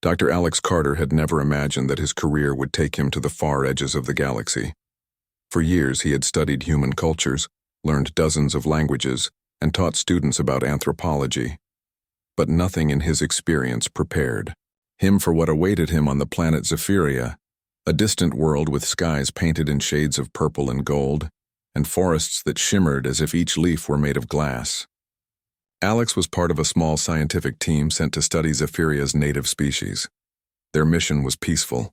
Dr. Alex Carter had never imagined that his career would take him to the far edges of the galaxy. For years he had studied human cultures, learned dozens of languages, and taught students about anthropology. But nothing in his experience prepared him for what awaited him on the planet Zephyria, a distant world with skies painted in shades of purple and gold, and forests that shimmered as if each leaf were made of glass. Alex was part of a small scientific team sent to study Zephyria's native species. Their mission was peaceful: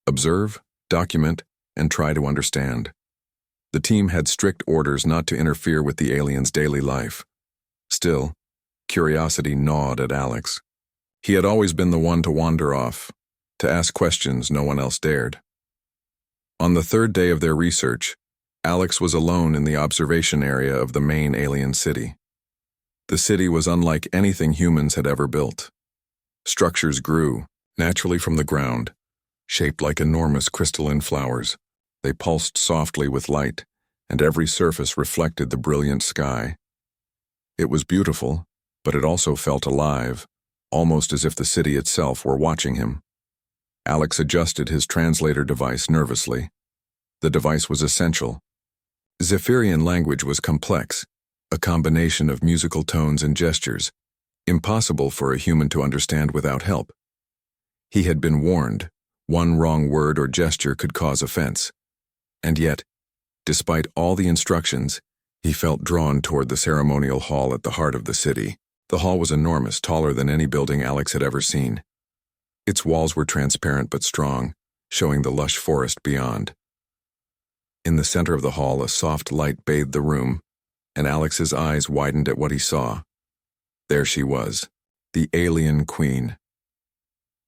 observe, document, and try to understand. The team had strict orders not to interfere with the aliens' daily life. Still, curiosity gnawed at Alex. He had always been the one to wander off, to ask questions no one else dared. On the third day of their research, Alex was alone in the observation area of the main alien city. The city was unlike anything humans had ever built. Structures grew naturally from the ground, shaped like enormous crystalline flowers. They pulsed softly with light, and every surface reflected the brilliant sky. It was beautiful, but it also felt alive, almost as if the city itself were watching him. Alex adjusted his translator device nervously. The device was essential. Zephyrian language was complex, a combination of musical tones and gestures, impossible for a human to understand without help. He had been warned, one wrong word or gesture could cause offense. And yet, despite all the instructions, he felt drawn toward the ceremonial hall at the heart of the city. The hall was enormous, taller than any building Alex had ever seen. Its walls were transparent but strong, showing the lush forest beyond. In the center of the hall, a soft light bathed the room, and Alex's eyes widened at what he saw. There she was, the alien queen.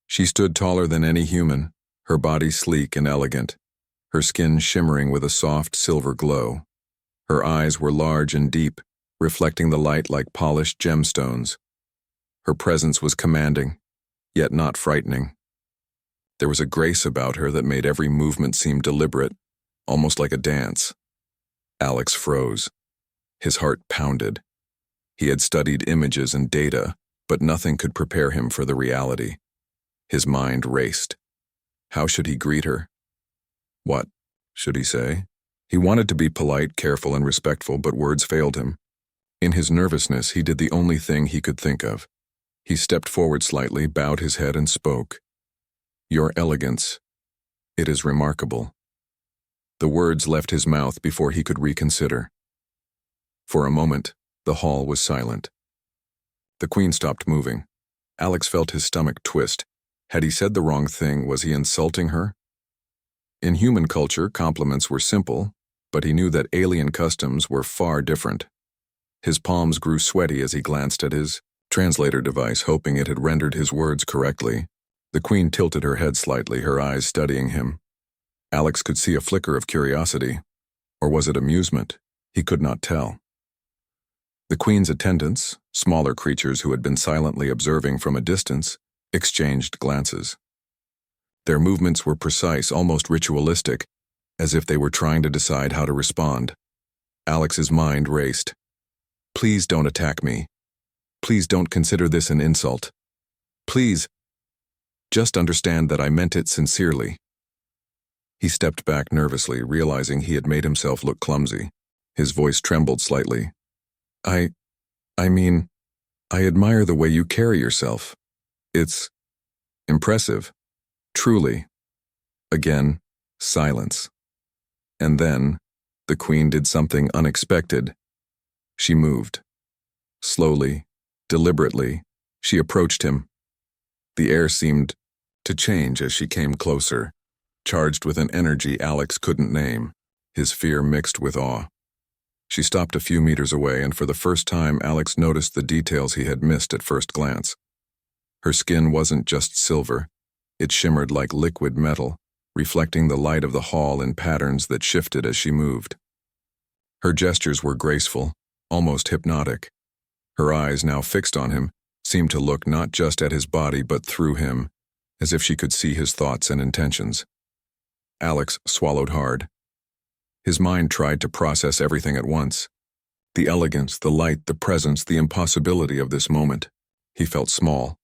She stood taller than any human, her body sleek and elegant, her skin shimmering with a soft silver glow. Her eyes were large and deep, reflecting the light like polished gemstones. Her presence was commanding, yet not frightening. There was a grace about her that made every movement seem deliberate, almost like a dance. Alex froze. His heart pounded. He had studied images and data, but nothing could prepare him for the reality. His mind raced. How should he greet her? What should he say? He wanted to be polite, careful, and respectful, but words failed him. In his nervousness, he did the only thing he could think of. He stepped forward slightly, bowed his head, and spoke. "Your elegance. It is remarkable." The words left his mouth before he could reconsider. For a moment, the hall was silent. The queen stopped moving. Alex felt his stomach twist. Had he said the wrong thing? Was he insulting her? In human culture, compliments were simple, but he knew that alien customs were far different. His palms grew sweaty as he glanced at his translator device, hoping it had rendered his words correctly. The queen tilted her head slightly, her eyes studying him. Alex could see a flicker of curiosity. Or was it amusement? He could not tell. The queen's attendants, smaller creatures who had been silently observing from a distance, exchanged glances. Their movements were precise, almost ritualistic, as if they were trying to decide how to respond. Alex's mind raced. Please don't attack me. Please don't consider this an insult. Please, just understand that I meant it sincerely. He stepped back nervously, realizing he had made himself look clumsy. His voice trembled slightly. I mean, I admire the way you carry yourself. It's impressive. Truly. Again, silence. And then, the queen did something unexpected. She moved. Slowly, deliberately, she approached him. The air seemed to change as she came closer, charged with an energy Alex couldn't name, his fear mixed with awe. She stopped a few meters away, and for the first time Alex noticed the details he had missed at first glance. Her skin wasn't just silver. It shimmered like liquid metal, reflecting the light of the hall in patterns that shifted as she moved. Her gestures were graceful, almost hypnotic. Her eyes, now fixed on him, seemed to look not just at his body but through him, as if she could see his thoughts and intentions. Alex swallowed hard. His mind tried to process everything at once. The elegance, the light, the presence, the impossibility of this moment. He felt small,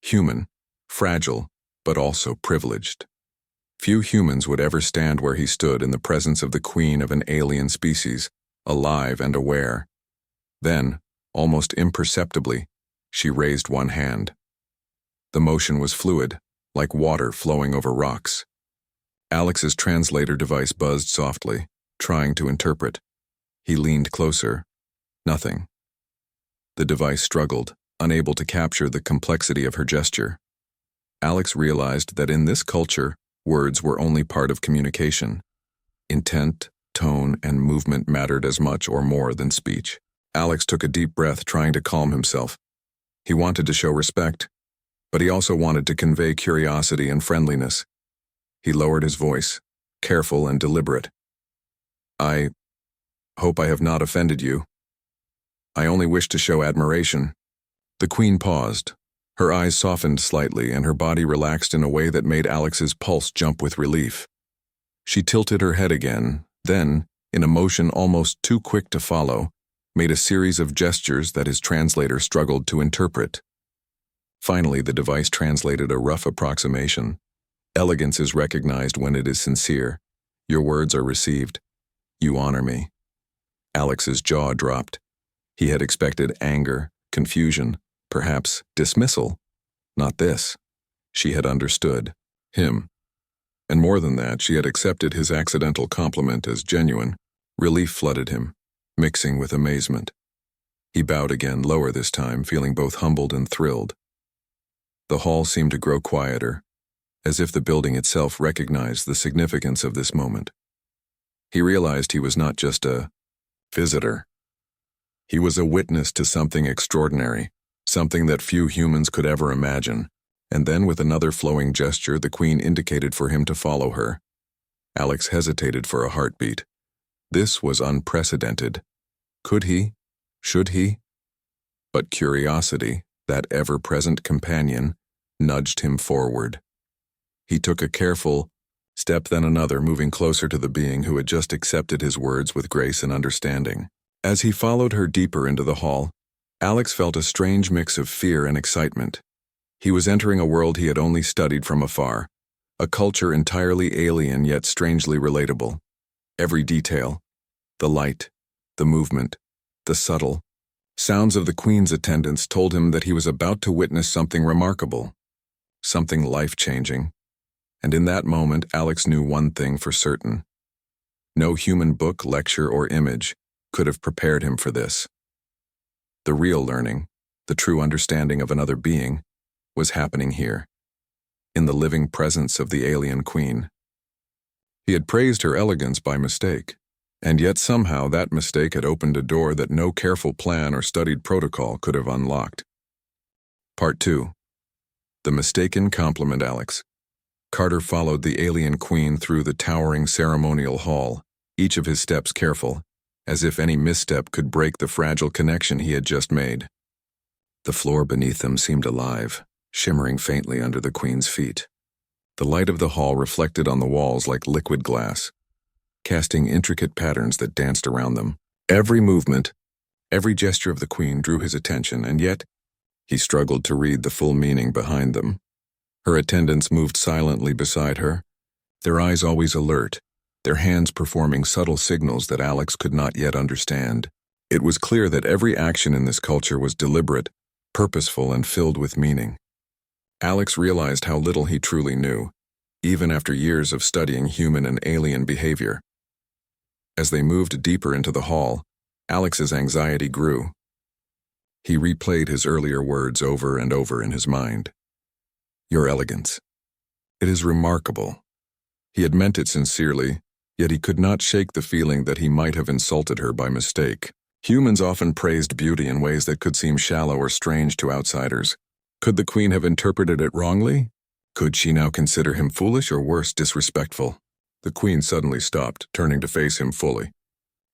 human, fragile, but also privileged. Few humans would ever stand where he stood in the presence of the queen of an alien species, alive and aware. Then, almost imperceptibly, she raised one hand. The motion was fluid, like water flowing over rocks. Alex's translator device buzzed softly, trying to interpret. He leaned closer. Nothing. The device struggled, unable to capture the complexity of her gesture. Alex realized that in this culture, words were only part of communication. Intent, tone, and movement mattered as much or more than speech. Alex took a deep breath, trying to calm himself. He wanted to show respect, but he also wanted to convey curiosity and friendliness. He lowered his voice, careful and deliberate. "I hope I have not offended you. I only wish to show admiration." The queen paused. Her eyes softened slightly and her body relaxed in a way that made Alex's pulse jump with relief. She tilted her head again, then, in a motion almost too quick to follow, made a series of gestures that his translator struggled to interpret. Finally, the device translated a rough approximation. "Elegance is recognized when it is sincere. Your words are received. You honor me." Alex's jaw dropped. He had expected anger, confusion, perhaps dismissal. Not this. She had understood him. And more than that, she had accepted his accidental compliment as genuine. Relief flooded him, mixing with amazement. He bowed again, lower this time, feeling both humbled and thrilled. The hall seemed to grow quieter, as if the building itself recognized the significance of this moment. He realized he was not just a visitor. He was a witness to something extraordinary, something that few humans could ever imagine. And then, with another flowing gesture, the queen indicated for him to follow her. Alex hesitated for a heartbeat. This was unprecedented. Could he? Should he? But curiosity, that ever-present companion, nudged him forward. He took a careful step, then another, moving closer to the being who had just accepted his words with grace and understanding. As he followed her deeper into the hall, Alex felt a strange mix of fear and excitement. He was entering a world he had only studied from afar, a culture entirely alien yet strangely relatable. Every detail, the light, the movement, the subtle sounds of the queen's attendants told him that he was about to witness something remarkable, something life-changing. And in that moment, Alex knew one thing for certain. No human book, lecture, or image could have prepared him for this. The real learning, the true understanding of another being, was happening here, in the living presence of the alien queen. He had praised her elegance by mistake, and yet somehow that mistake had opened a door that no careful plan or studied protocol could have unlocked. Part 2. The mistaken compliment. Alex. Carter followed the alien queen through the towering ceremonial hall, each of his steps careful, as if any misstep could break the fragile connection he had just made. The floor beneath them seemed alive, shimmering faintly under the queen's feet. The light of the hall reflected on the walls like liquid glass, casting intricate patterns that danced around them. Every movement, every gesture of the queen drew his attention, and yet he struggled to read the full meaning behind them. Her attendants moved silently beside her, their eyes always alert, their hands performing subtle signals that Alex could not yet understand. It was clear that every action in this culture was deliberate, purposeful, and filled with meaning. Alex realized how little he truly knew, even after years of studying human and alien behavior. As they moved deeper into the hall, Alex's anxiety grew. He replayed his earlier words over and over in his mind. "Your elegance. It is remarkable." He had meant it sincerely, yet he could not shake the feeling that he might have insulted her by mistake. Humans often praised beauty in ways that could seem shallow or strange to outsiders. Could the queen have interpreted it wrongly? Could she now consider him foolish or worse, disrespectful? The queen suddenly stopped, turning to face him fully.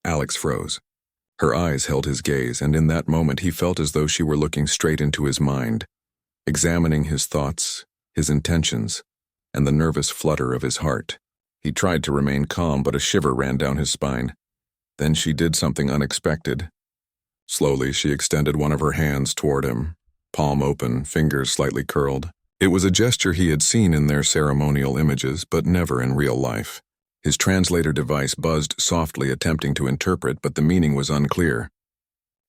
Alex froze. Her eyes held his gaze, and in that moment he felt as though she were looking straight into his mind, examining his thoughts, his intentions, and the nervous flutter of his heart. He tried to remain calm, but a shiver ran down his spine. Then she did something unexpected. Slowly, she extended one of her hands toward him, palm open, fingers slightly curled. It was a gesture he had seen in their ceremonial images, but never in real life. His translator device buzzed softly, attempting to interpret, but the meaning was unclear.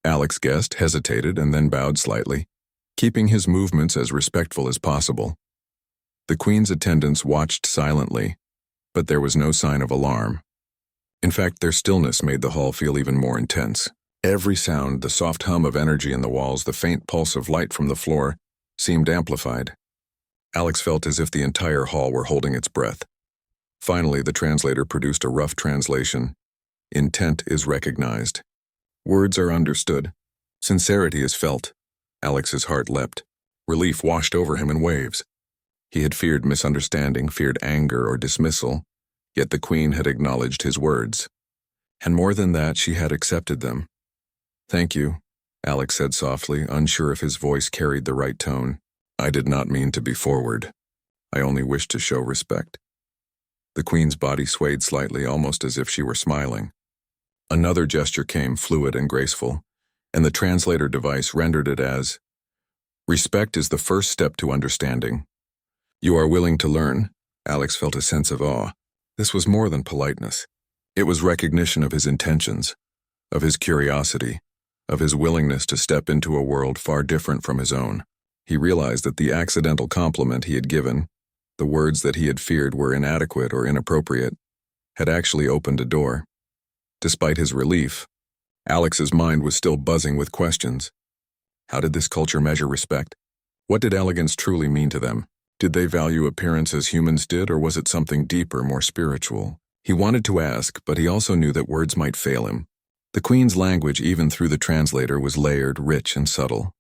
Alex guessed, hesitated, and then bowed slightly, keeping his movements as respectful as possible. The Queen's attendants watched silently, but there was no sign of alarm. In fact, their stillness made the hall feel even more intense. Every sound, the soft hum of energy in the walls, the faint pulse of light from the floor, seemed amplified. Alex felt as if the entire hall were holding its breath. Finally, the translator produced a rough translation. Intent is recognized. Words are understood. Sincerity is felt. Alex's heart leapt. Relief washed over him in waves. He had feared misunderstanding, feared anger or dismissal, yet the Queen had acknowledged his words. And more than that, she had accepted them. "Thank you," Alex said softly, unsure if his voice carried the right tone. "I did not mean to be forward. I only wished to show respect." The Queen's body swayed slightly, almost as if she were smiling. Another gesture came, fluid and graceful, and the translator device rendered it as, "Respect is the first step to understanding." "You are willing to learn?" Alex felt a sense of awe. This was more than politeness. It was recognition of his intentions, of his curiosity, of his willingness to step into a world far different from his own. He realized that the accidental compliment he had given, the words that he had feared were inadequate or inappropriate, had actually opened a door. Despite his relief, Alex's mind was still buzzing with questions. How did this culture measure respect? What did elegance truly mean to them? Did they value appearance as humans did, or was it something deeper, more spiritual? He wanted to ask, but he also knew that words might fail him. The Queen's language, even through the translator, was layered, rich, and subtle.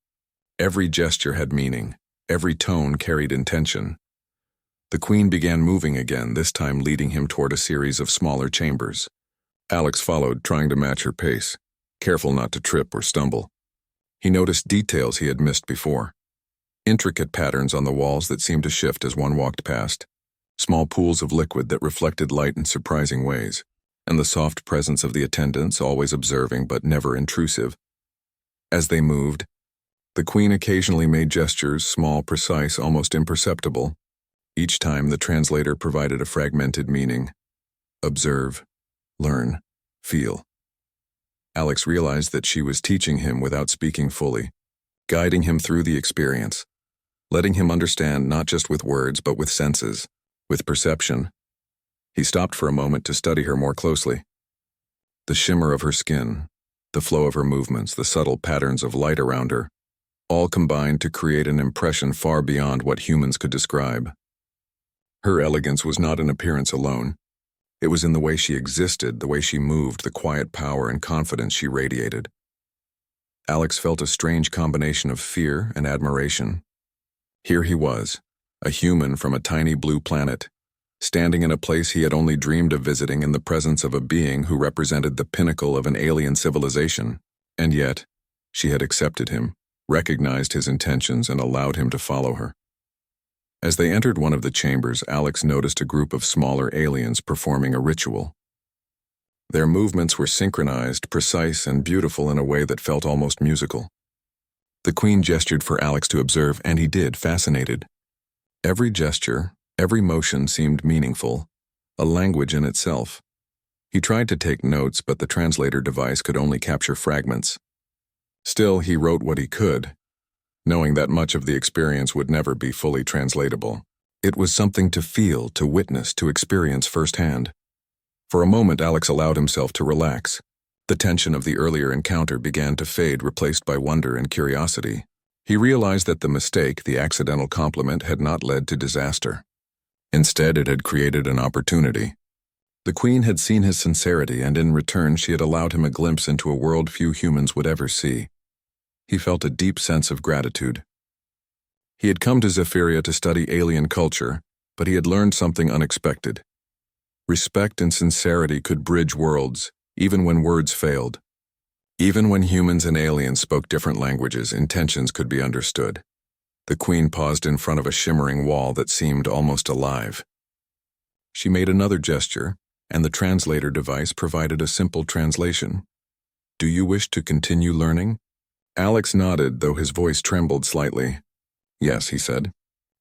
Every gesture had meaning. Every tone carried intention. The Queen began moving again, this time leading him toward a series of smaller chambers. Alex followed, trying to match her pace, careful not to trip or stumble. He noticed details he had missed before. Intricate patterns on the walls that seemed to shift as one walked past. Small pools of liquid that reflected light in surprising ways. And the soft presence of the attendants, always observing but never intrusive. As they moved, the Queen occasionally made gestures, small, precise, almost imperceptible. Each time the translator provided a fragmented meaning. Observe, learn, feel. Alex realized that she was teaching him without speaking fully, guiding him through the experience, letting him understand not just with words but with senses, with perception. He stopped for a moment to study her more closely. The shimmer of her skin, the flow of her movements, the subtle patterns of light around her, all combined to create an impression far beyond what humans could describe. Her elegance was not in appearance alone. It was in the way she existed, the way she moved, the quiet power and confidence she radiated. Alex felt a strange combination of fear and admiration. Here he was, a human from a tiny blue planet, standing in a place he had only dreamed of visiting in the presence of a being who represented the pinnacle of an alien civilization. And yet, she had accepted him, recognized his intentions, and allowed him to follow her. As they entered one of the chambers, Alex noticed a group of smaller aliens performing a ritual. Their movements were synchronized, precise, and beautiful in a way that felt almost musical. The Queen gestured for Alex to observe, and he did, fascinated. Every gesture, every motion seemed meaningful, a language in itself. He tried to take notes, but the translator device could only capture fragments. Still, he wrote what he could, knowing that much of the experience would never be fully translatable. It was something to feel, to witness, to experience firsthand. For a moment, Alex allowed himself to relax. The tension of the earlier encounter began to fade, replaced by wonder and curiosity. He realized that the mistake, the accidental compliment, had not led to disaster. Instead, it had created an opportunity. The Queen had seen his sincerity, and in return she had allowed him a glimpse into a world few humans would ever see. He felt a deep sense of gratitude. He had come to Zephyria to study alien culture, but he had learned something unexpected. Respect and sincerity could bridge worlds, even when words failed. Even when humans and aliens spoke different languages, intentions could be understood. The Queen paused in front of a shimmering wall that seemed almost alive. She made another gesture, and the translator device provided a simple translation. "Do you wish to continue learning?" Alex nodded, though his voice trembled slightly. "Yes," he said.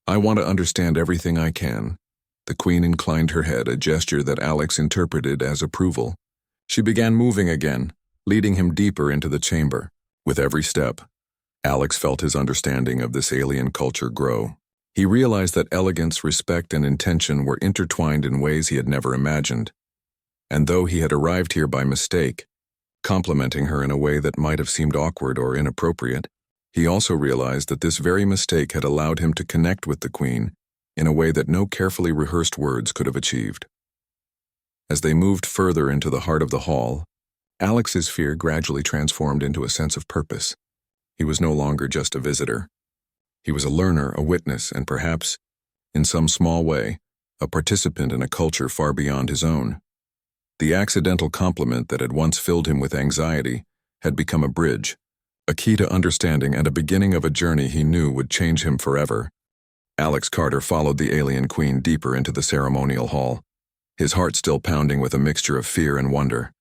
I want to understand everything I can. The Queen inclined her head, a gesture that Alex interpreted as approval. She began moving again, leading him deeper into the chamber. With every step, Alex felt his understanding of this alien culture grow. He realized that elegance, respect, and intention were intertwined in ways he had never imagined. And though he had arrived here by mistake, complimenting her in a way that might have seemed awkward or inappropriate, he also realized that this very mistake had allowed him to connect with the Queen in a way that no carefully rehearsed words could have achieved. As they moved further into the heart of the hall, Alex's fear gradually transformed into a sense of purpose. He was no longer just a visitor. He was a learner, a witness, and perhaps, in some small way, a participant in a culture far beyond his own. The accidental compliment that had once filled him with anxiety had become a bridge, a key to understanding and a beginning of a journey he knew would change him forever. Alex Carter followed the alien queen deeper into the ceremonial hall, his heart still pounding with a mixture of fear and wonder.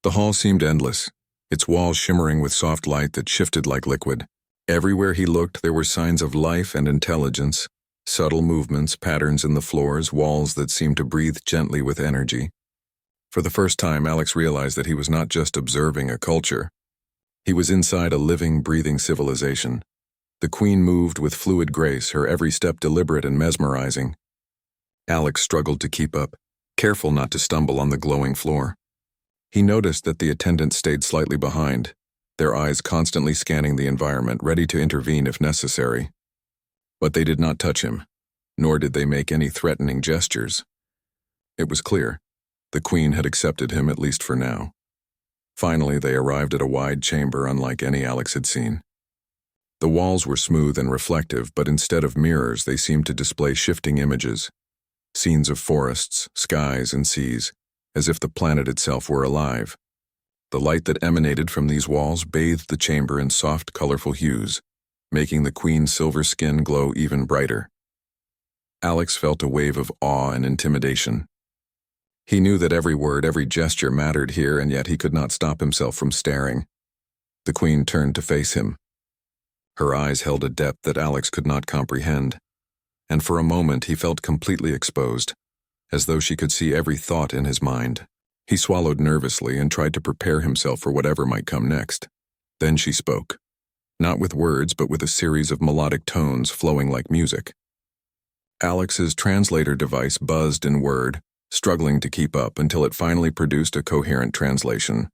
The hall seemed endless, its walls shimmering with soft light that shifted like liquid. Everywhere he looked, there were signs of life and intelligence, subtle movements, patterns in the floors, walls that seemed to breathe gently with energy. For the first time, Alex realized that he was not just observing a culture. He was inside a living, breathing civilization. The Queen moved with fluid grace, her every step deliberate and mesmerizing. Alex struggled to keep up, careful not to stumble on the glowing floor. He noticed that the attendants stayed slightly behind, their eyes constantly scanning the environment, ready to intervene if necessary. But they did not touch him, nor did they make any threatening gestures. It was clear. The Queen had accepted him, at least for now. Finally, they arrived at a wide chamber unlike any Alex had seen. The walls were smooth and reflective, but instead of mirrors, they seemed to display shifting images, scenes of forests, skies, and seas, as if the planet itself were alive. The light that emanated from these walls bathed the chamber in soft, colorful hues, making the Queen's silver skin glow even brighter. Alex felt a wave of awe and intimidation. He knew that every word, every gesture mattered here, and yet he could not stop himself from staring. The Queen turned to face him. Her eyes held a depth that Alex could not comprehend, and for a moment he felt completely exposed, as though she could see every thought in his mind. He swallowed nervously and tried to prepare himself for whatever might come next. Then she spoke, not with words but with a series of melodic tones flowing like music. Alex's translator device buzzed in word, struggling to keep up until it finally produced a coherent translation.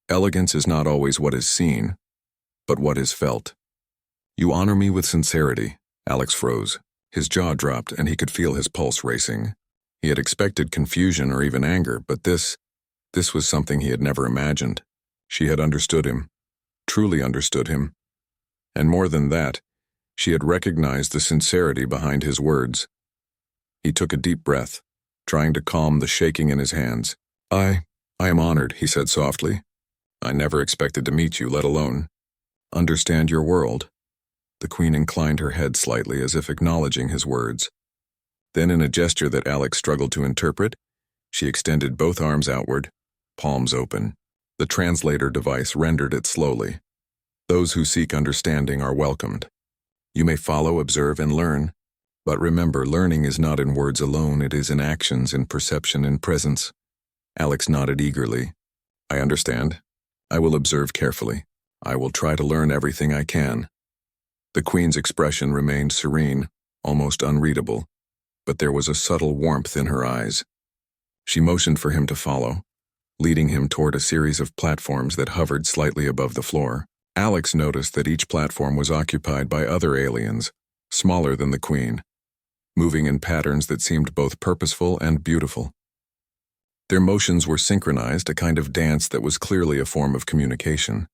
Elegance is not always what is seen, but what is felt. You honor me with sincerity. Alex froze. His jaw dropped and he could feel his pulse racing. He had expected confusion or even anger, but this was something he had never imagined. She had understood him, truly understood him. And more than that, she had recognized the sincerity behind his words. He took a deep breath, trying to calm the shaking in his hands. I am honored, he said softly. I never expected to meet you, let alone understand your world. The Queen inclined her head slightly as if acknowledging his words. Then, in a gesture that Alex struggled to interpret, she extended both arms outward, palms open. The translator device rendered it slowly. Those who seek understanding are welcomed. You may follow, observe, and learn. But remember, learning is not in words alone, it is in actions, in perception, in presence. Alex nodded eagerly. I understand. I will observe carefully. I will try to learn everything I can. The Queen's expression remained serene, almost unreadable, but there was a subtle warmth in her eyes. She motioned for him to follow, leading him toward a series of platforms that hovered slightly above the floor. Alex noticed that each platform was occupied by other aliens, smaller than the Queen, moving in patterns that seemed both purposeful and beautiful. Their motions were synchronized, a kind of dance that was clearly a form of communication.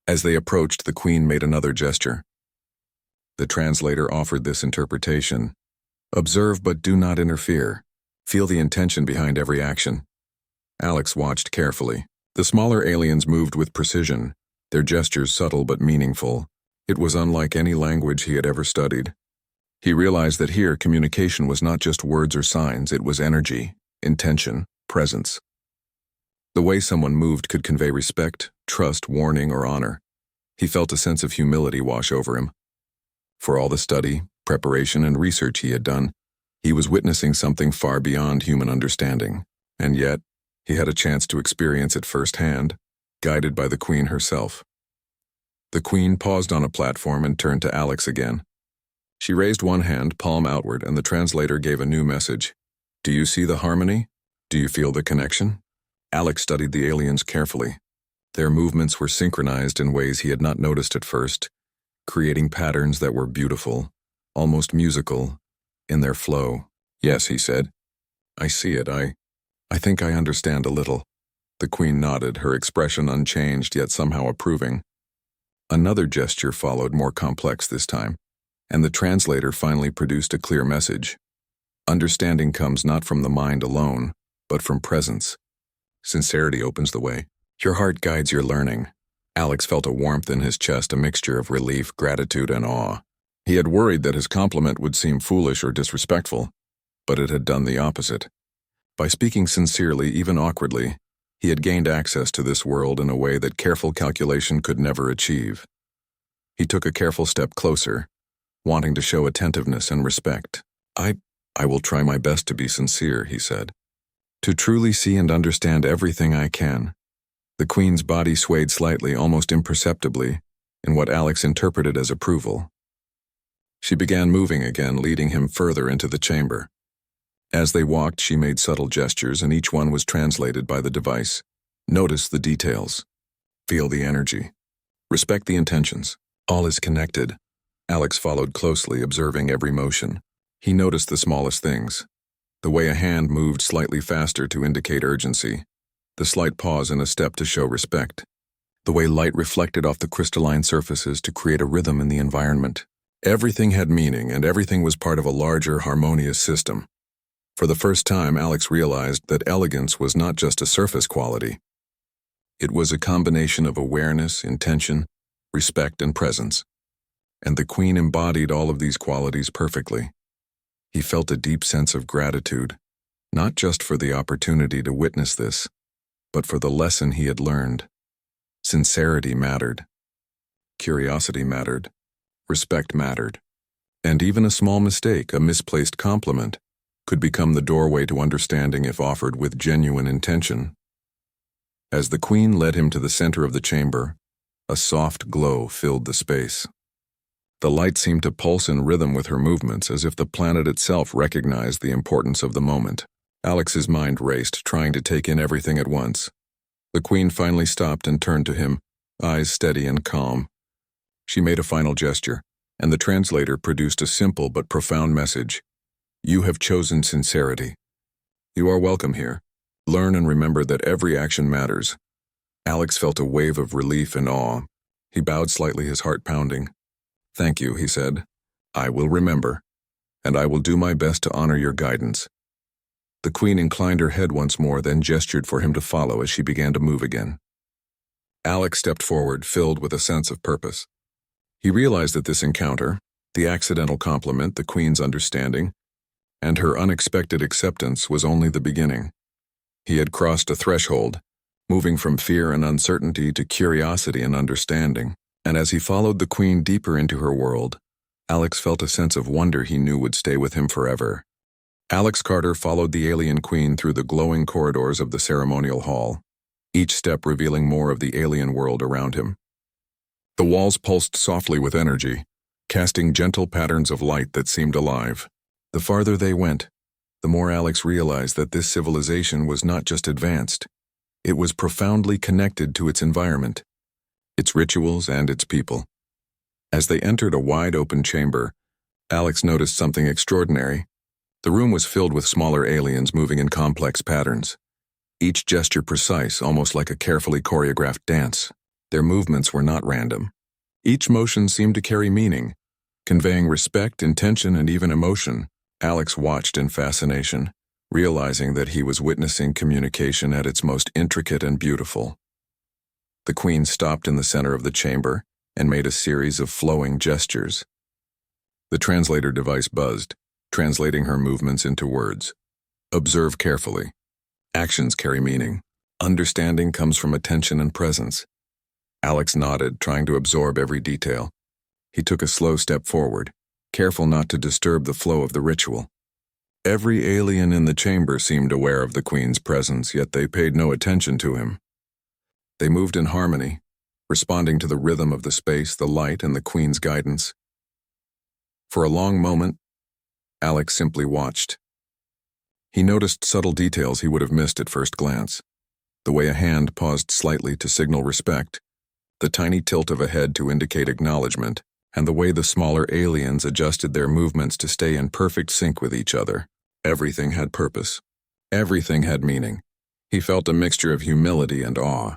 As they approached, the Queen made another gesture. The translator offered this interpretation. Observe but do not interfere. Feel the intention behind every action. Alex watched carefully. The smaller aliens moved with precision, their gestures subtle but meaningful. It was unlike any language he had ever studied. He realized that here communication was not just words or signs, it was energy, intention, presence. The way someone moved could convey respect, trust, warning, or honor. He felt a sense of humility wash over him. For all the study, preparation and research he had done, he was witnessing something far beyond human understanding, and yet he had a chance to experience it firsthand, guided by the Queen herself. The Queen paused on a platform and turned to Alex again. She raised one hand, palm outward, and the translator gave a new message. Do you see the harmony? Do you feel the connection? Alex studied the aliens carefully. Their movements were synchronized in ways he had not noticed at first, creating patterns that were beautiful, almost musical, in their flow. Yes, he said. I see it. I think I understand a little. The Queen nodded, her expression unchanged yet somehow approving. Another gesture followed, more complex this time, and the translator finally produced a clear message. Understanding comes not from the mind alone, but from presence. Sincerity opens the way. Your heart guides your learning. Alex felt a warmth in his chest, a mixture of relief, gratitude, and awe. He had worried that his compliment would seem foolish or disrespectful, but it had done the opposite. By speaking sincerely, even awkwardly, he had gained access to this world in a way that careful calculation could never achieve. He took a careful step closer, wanting to show attentiveness and respect. I will try my best to be sincere, he said. To truly see and understand everything I can. The Queen's body swayed slightly, almost imperceptibly, in what Alex interpreted as approval. She began moving again, leading him further into the chamber. As they walked, she made subtle gestures, and each one was translated by the device. Notice the details. Feel the energy. Respect the intentions. All is connected. Alex followed closely, observing every motion. He noticed the smallest things. The way a hand moved slightly faster to indicate urgency. The slight pause in a step to show respect. The way light reflected off the crystalline surfaces to create a rhythm in the environment. Everything had meaning, and everything was part of a larger, harmonious system. For the first time, Alex realized that elegance was not just a surface quality. It was a combination of awareness, intention, respect, and presence. And the Queen embodied all of these qualities perfectly. He felt a deep sense of gratitude, not just for the opportunity to witness this, but for the lesson he had learned. Sincerity mattered. Curiosity mattered. Respect mattered. And even a small mistake, a misplaced compliment, could become the doorway to understanding if offered with genuine intention. As the Queen led him to the center of the chamber, a soft glow filled the space. The light seemed to pulse in rhythm with her movements, as if the planet itself recognized the importance of the moment. Alex's mind raced, trying to take in everything at once. The Queen finally stopped and turned to him, eyes steady and calm. She made a final gesture, and the translator produced a simple but profound message. You have chosen sincerity. You are welcome here. Learn and remember that every action matters. Alex felt a wave of relief and awe. He bowed slightly, his heart pounding. Thank you, he said. I will remember, and I will do my best to honor your guidance. The Queen inclined her head once more, then gestured for him to follow as she began to move again. Alex stepped forward, filled with a sense of purpose. He realized that this encounter, the accidental compliment, the Queen's understanding, and her unexpected acceptance was only the beginning. He had crossed a threshold, moving from fear and uncertainty to curiosity and understanding, and as he followed the Queen deeper into her world, Alex felt a sense of wonder he knew would stay with him forever. Alex Carter followed the alien Queen through the glowing corridors of the ceremonial hall, each step revealing more of the alien world around him. The walls pulsed softly with energy, casting gentle patterns of light that seemed alive. The farther they went, the more Alex realized that this civilization was not just advanced. It was profoundly connected to its environment, its rituals, and its people. As they entered a wide-open chamber, Alex noticed something extraordinary. The room was filled with smaller aliens moving in complex patterns, each gesture precise, almost like a carefully choreographed dance. Their movements were not random. Each motion seemed to carry meaning, conveying respect, intention, and even emotion. Alex watched in fascination, realizing that he was witnessing communication at its most intricate and beautiful. The Queen stopped in the center of the chamber and made a series of flowing gestures. The translator device buzzed, translating her movements into words. Observe carefully. Actions carry meaning. Understanding comes from attention and presence. Alex nodded, trying to absorb every detail. He took a slow step forward, careful not to disturb the flow of the ritual. Every alien in the chamber seemed aware of the Queen's presence, yet they paid no attention to him. They moved in harmony, responding to the rhythm of the space, the light, and the Queen's guidance. For a long moment, Alex simply watched. He noticed subtle details he would have missed at first glance. The way a hand paused slightly to signal respect, the tiny tilt of a head to indicate acknowledgement, and the way the smaller aliens adjusted their movements to stay in perfect sync with each other. Everything had purpose. Everything had meaning. He felt a mixture of humility and awe.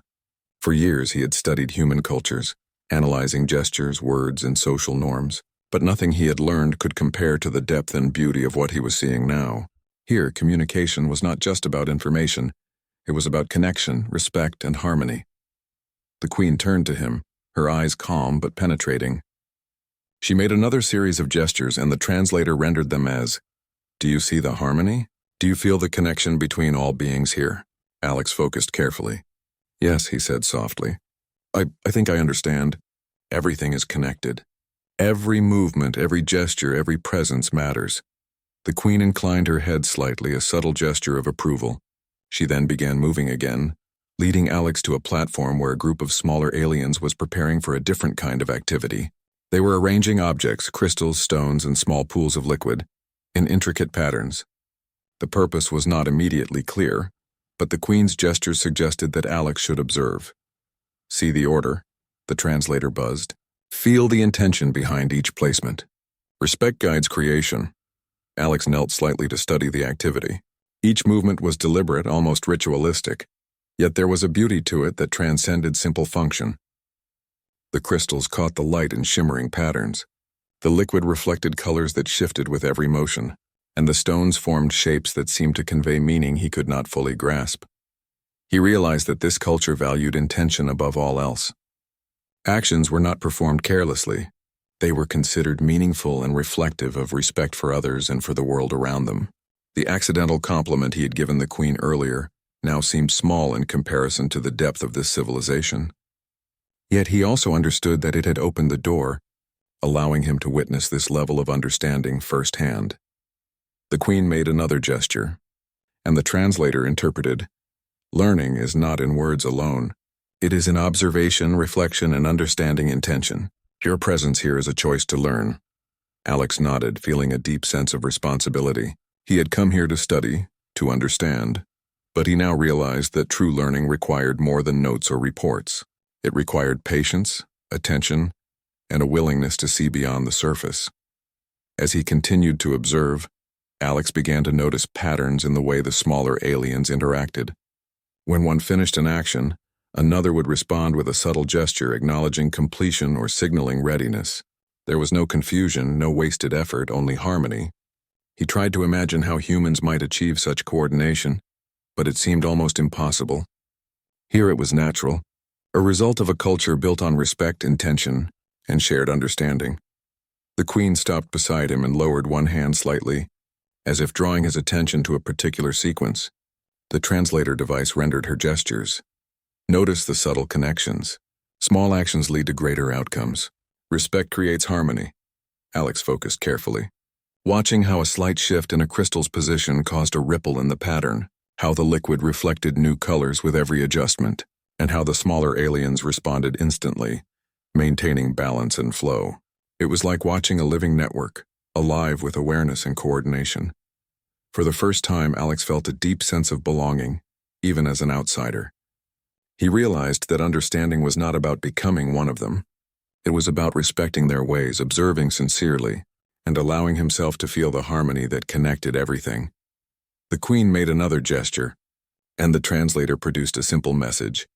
For years he had studied human cultures, analyzing gestures, words, and social norms, but nothing he had learned could compare to the depth and beauty of what he was seeing now. Here, communication was not just about information. It was about connection, respect, and harmony. The Queen turned to him, her eyes calm but penetrating. She made another series of gestures, and the translator rendered them as, "Do you see the harmony? Do you feel the connection between all beings here?" Alex focused carefully. "Yes," he said softly. I think I understand. Everything is connected. Every movement, every gesture, every presence matters." The Queen inclined her head slightly, a subtle gesture of approval. She then began moving again, leading Alex to a platform where a group of smaller aliens was preparing for a different kind of activity. They were arranging objects, crystals, stones, and small pools of liquid, in intricate patterns. The purpose was not immediately clear, but the Queen's gestures suggested that Alex should observe. "See the order," the translator buzzed. "Feel the intention behind each placement. Respect guides creation." Alex knelt slightly to study the activity. Each movement was deliberate, almost ritualistic, yet there was a beauty to it that transcended simple function. The crystals caught the light in shimmering patterns. The liquid reflected colors that shifted with every motion, and the stones formed shapes that seemed to convey meaning he could not fully grasp. He realized that this culture valued intention above all else. Actions were not performed carelessly. They were considered meaningful and reflective of respect for others and for the world around them. The accidental compliment he had given the Queen earlier now seemed small in comparison to the depth of this civilization. Yet he also understood that it had opened the door, allowing him to witness this level of understanding firsthand. The Queen made another gesture, and the translator interpreted, "Learning is not in words alone. It is in observation, reflection, and understanding intention. Your presence here is a choice to learn." Alex nodded, feeling a deep sense of responsibility. He had come here to study, to understand, but he now realized that true learning required more than notes or reports. It required patience, attention, and a willingness to see beyond the surface. As he continued to observe, Alex began to notice patterns in the way the smaller aliens interacted. When one finished an action, another would respond with a subtle gesture acknowledging completion or signaling readiness. There was no confusion, no wasted effort, only harmony. He tried to imagine how humans might achieve such coordination, but it seemed almost impossible. Here it was natural, a result of a culture built on respect, intention, and shared understanding. The Queen stopped beside him and lowered one hand slightly, as if drawing his attention to a particular sequence. The translator device rendered her gestures. Notice the subtle connections. Small actions lead to greater outcomes. Respect creates harmony. Alex focused carefully, watching how a slight shift in a crystal's position caused a ripple in the pattern, how the liquid reflected new colors with every adjustment, and how the smaller aliens responded instantly, maintaining balance and flow. It was like watching a living network, alive with awareness and coordination. For the first time, Alex felt a deep sense of belonging, even as an outsider. He realized that understanding was not about becoming one of them. It was about respecting their ways, observing sincerely, and allowing himself to feel the harmony that connected everything. The Queen made another gesture, and the translator produced a simple message.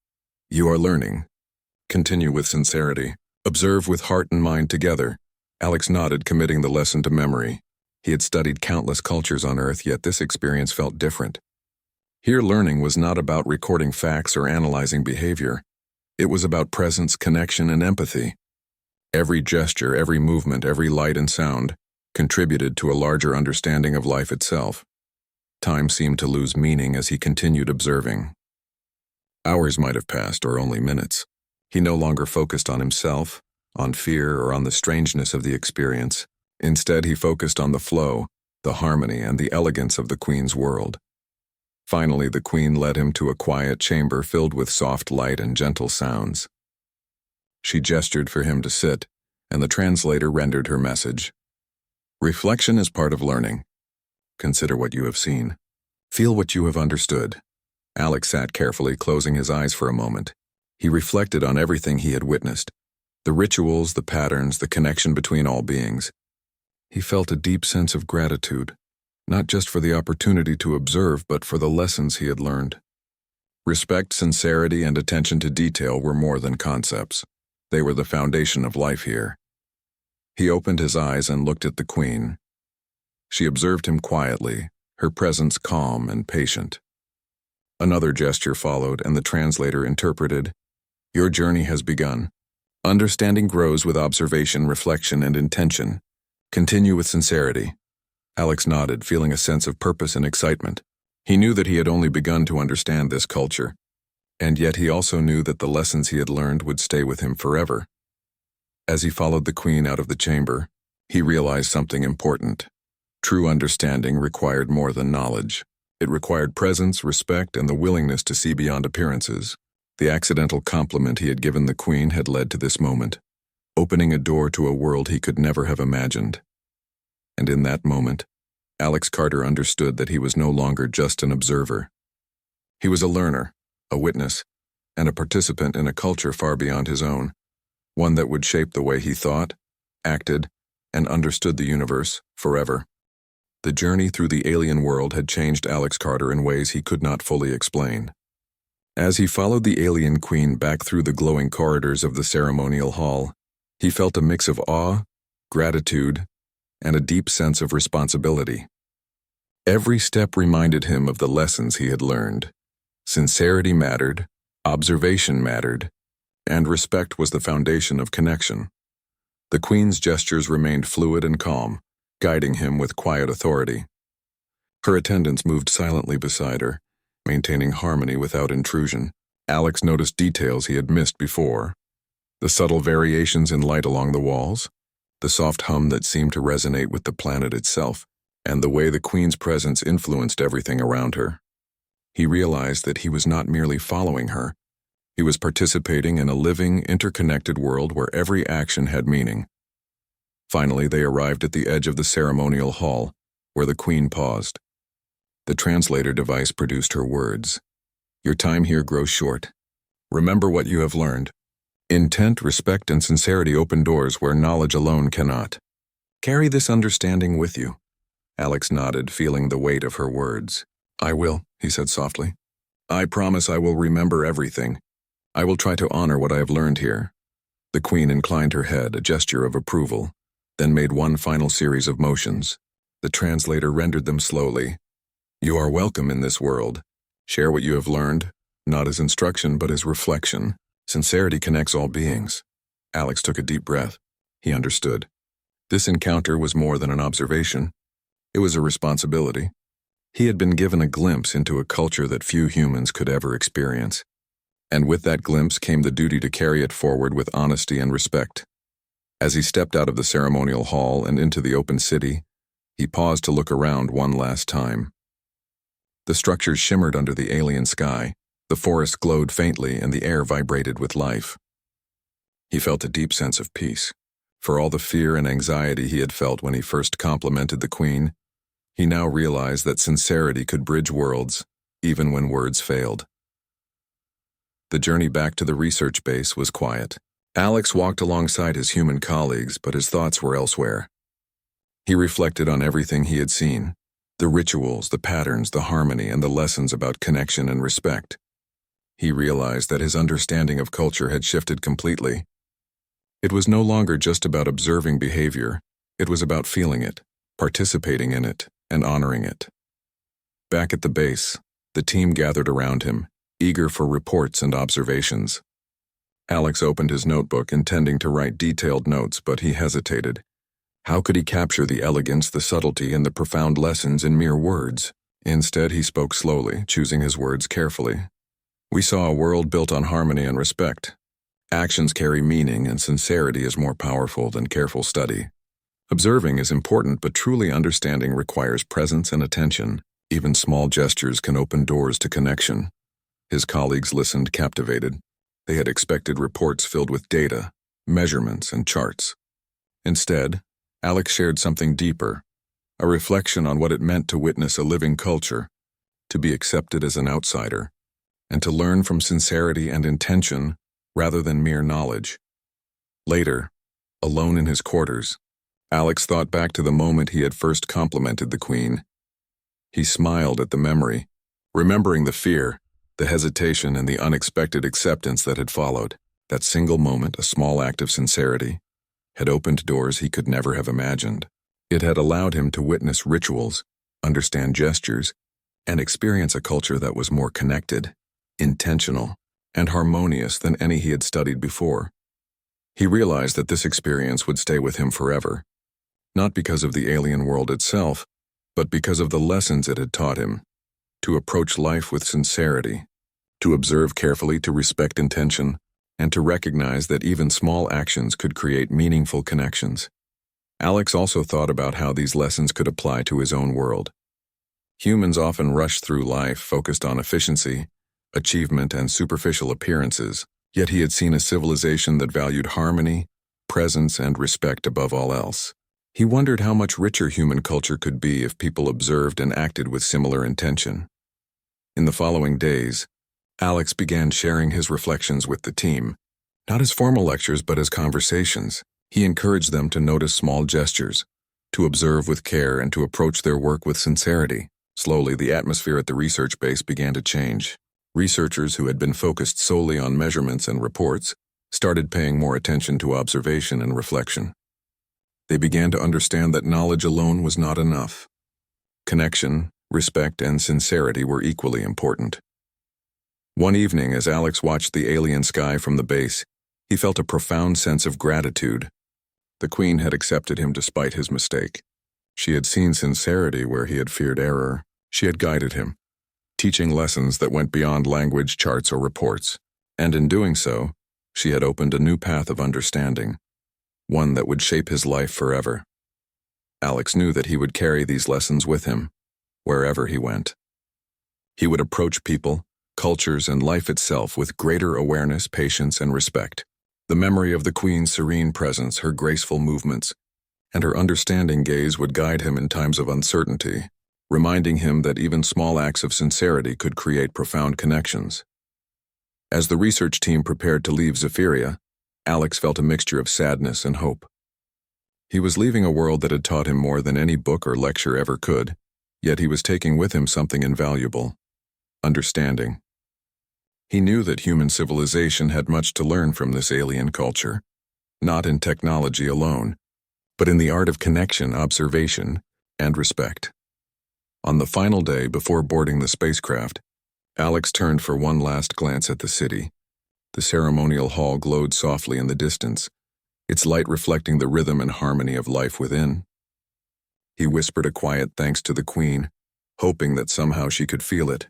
"You are learning. Continue with sincerity. Observe with heart and mind together." Alex nodded, committing the lesson to memory. He had studied countless cultures on Earth, yet this experience felt different. Here, learning was not about recording facts or analyzing behavior. It was about presence, connection, and empathy. Every gesture, every movement, every light and sound contributed to a larger understanding of life itself. Time seemed to lose meaning as he continued observing. Hours might have passed, or only minutes. He no longer focused on himself, on fear, or on the strangeness of the experience. Instead, he focused on the flow, the harmony, and the elegance of the Queen's world. Finally, the Queen led him to a quiet chamber filled with soft light and gentle sounds. She gestured for him to sit, and the translator rendered her message. Reflection is part of learning. Consider what you have seen. Feel what you have understood. Alex sat carefully, closing his eyes for a moment. He reflected on everything he had witnessed, the rituals, the patterns, the connection between all beings. He felt a deep sense of gratitude, not just for the opportunity to observe, but for the lessons he had learned. Respect, sincerity, and attention to detail were more than concepts. They were the foundation of life here. He opened his eyes and looked at the Queen. She observed him quietly, her presence calm and patient. Another gesture followed, and the translator interpreted, "Your journey has begun. Understanding grows with observation, reflection, and intention. Continue with sincerity." Alex nodded, feeling a sense of purpose and excitement. He knew that he had only begun to understand this culture, and yet he also knew that the lessons he had learned would stay with him forever. As he followed the Queen out of the chamber, he realized something important. True understanding required more than knowledge. It required presence, respect, and the willingness to see beyond appearances. The accidental compliment he had given the Queen had led to this moment, opening a door to a world he could never have imagined. And in that moment, Alex Carter understood that he was no longer just an observer. He was a learner, a witness, and a participant in a culture far beyond his own, one that would shape the way he thought, acted, and understood the universe forever. The journey through the alien world had changed Alex Carter in ways he could not fully explain. As he followed the alien Queen back through the glowing corridors of the ceremonial hall, he felt a mix of awe, gratitude, and a deep sense of responsibility. Every step reminded him of the lessons he had learned. Sincerity mattered, observation mattered, and respect was the foundation of connection. The Queen's gestures remained fluid and calm, guiding him with quiet authority. Her attendants moved silently beside her, maintaining harmony without intrusion. Alex noticed details he had missed before. The subtle variations in light along the walls, the soft hum that seemed to resonate with the planet itself, and the way the Queen's presence influenced everything around her. He realized that he was not merely following her. He was participating in a living, interconnected world where every action had meaning. Finally, they arrived at the edge of the ceremonial hall, where the Queen paused. The translator device produced her words. "Your time here grows short. Remember what you have learned. Intent, respect, and sincerity open doors where knowledge alone cannot. Carry this understanding with you." Alex nodded, feeling the weight of her words. "I will," he said softly. "I promise I will remember everything. I will try to honor what I have learned here." The Queen inclined her head, a gesture of approval, then made one final series of motions. The translator rendered them slowly. "You are welcome in this world. Share what you have learned, not as instruction but as reflection. Sincerity connects all beings." Alex took a deep breath. He understood. This encounter was more than an observation. It was a responsibility. He had been given a glimpse into a culture that few humans could ever experience. And with that glimpse came the duty to carry it forward with honesty and respect. As he stepped out of the ceremonial hall and into the open city, he paused to look around one last time. The structures shimmered under the alien sky, the forest glowed faintly, and the air vibrated with life. He felt a deep sense of peace. For all the fear and anxiety he had felt when he first complimented the Queen, he now realized that sincerity could bridge worlds, even when words failed. The journey back to the research base was quiet. Alex walked alongside his human colleagues, but his thoughts were elsewhere. He reflected on everything he had seen, the rituals, the patterns, the harmony, and the lessons about connection and respect. He realized that his understanding of culture had shifted completely. It was no longer just about observing behavior, it was about feeling it, participating in it, and honoring it. Back at the base, the team gathered around him, eager for reports and observations. Alex opened his notebook, intending to write detailed notes, but he hesitated. How could he capture the elegance, the subtlety, and the profound lessons in mere words? Instead, he spoke slowly, choosing his words carefully. "We saw a world built on harmony and respect. Actions carry meaning, and sincerity is more powerful than careful study. Observing is important, but truly understanding requires presence and attention. Even small gestures can open doors to connection. His colleagues listened captivated. They had expected reports filled with data, measurements, and charts. Instead, Alex shared something deeper, a reflection on what it meant to witness a living culture, to be accepted as an outsider, and to learn from sincerity and intention rather than mere knowledge. Later, alone in his quarters, Alex thought back to the moment he had first complimented the Queen. He smiled at the memory, remembering the fear, the hesitation, and the unexpected acceptance that had followed. That single moment, a small act of sincerity, had opened doors he could never have imagined. It had allowed him to witness rituals, understand gestures, and experience a culture that was more connected, intentional, and harmonious than any he had studied before. He realized that this experience would stay with him forever, not because of the alien world itself, but because of the lessons it had taught him: to approach life with sincerity, to observe carefully, to respect intention, and to recognize that even small actions could create meaningful connections. Alex also thought about how these lessons could apply to his own world. Humans often rush through life focused on efficiency, achievement, and superficial appearances, yet he had seen a civilization that valued harmony, presence, and respect above all else. He wondered how much richer human culture could be if people observed and acted with similar intention. In the following days, Alex began sharing his reflections with the team, not as formal lectures but as conversations. He encouraged them to notice small gestures, to observe with care, and to approach their work with sincerity. Slowly, the atmosphere at the research base began to change. Researchers who had been focused solely on measurements and reports started paying more attention to observation and reflection. They began to understand that knowledge alone was not enough. Connection, respect, and sincerity were equally important. One evening, as Alex watched the alien sky from the base, he felt a profound sense of gratitude. The Queen had accepted him despite his mistake. She had seen sincerity where he had feared error. She had guided him, teaching lessons that went beyond language, charts, or reports. And in doing so, she had opened a new path of understanding, one that would shape his life forever. Alex knew that he would carry these lessons with him, wherever he went. He would approach people, cultures, and life itself with greater awareness, patience, and respect. The memory of the Queen's serene presence, her graceful movements, and her understanding gaze would guide him in times of uncertainty, reminding him that even small acts of sincerity could create profound connections. As the research team prepared to leave Zephyria, Alex felt a mixture of sadness and hope. He was leaving a world that had taught him more than any book or lecture ever could, yet he was taking with him something invaluable: understanding. He knew that human civilization had much to learn from this alien culture, not in technology alone, but in the art of connection, observation, and respect. On the final day before boarding the spacecraft, Alex turned for one last glance at the city. The ceremonial hall glowed softly in the distance, its light reflecting the rhythm and harmony of life within. He whispered a quiet thanks to the Queen, hoping that somehow she could feel it.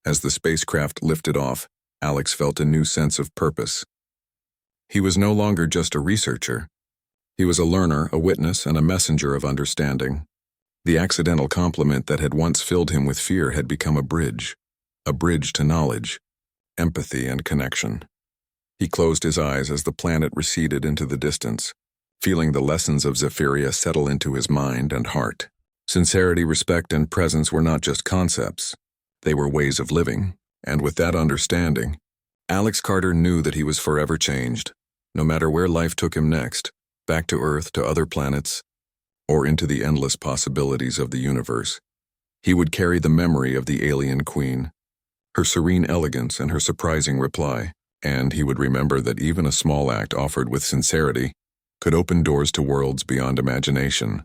As the spacecraft lifted off, Alex felt a new sense of purpose. He was no longer just a researcher. He was a learner, a witness, and a messenger of understanding. The accidental compliment that had once filled him with fear had become a bridge to knowledge, empathy, and connection. He closed his eyes as the planet receded into the distance, feeling the lessons of Zephyria settle into his mind and heart. Sincerity, respect, and presence were not just concepts. They were ways of living, and with that understanding, Alex Carter knew that he was forever changed, no matter where life took him next, back to Earth, to other planets, or into the endless possibilities of the universe. He would carry the memory of the alien Queen, her serene elegance and her surprising reply, and he would remember that even a small act offered with sincerity could open doors to worlds beyond imagination.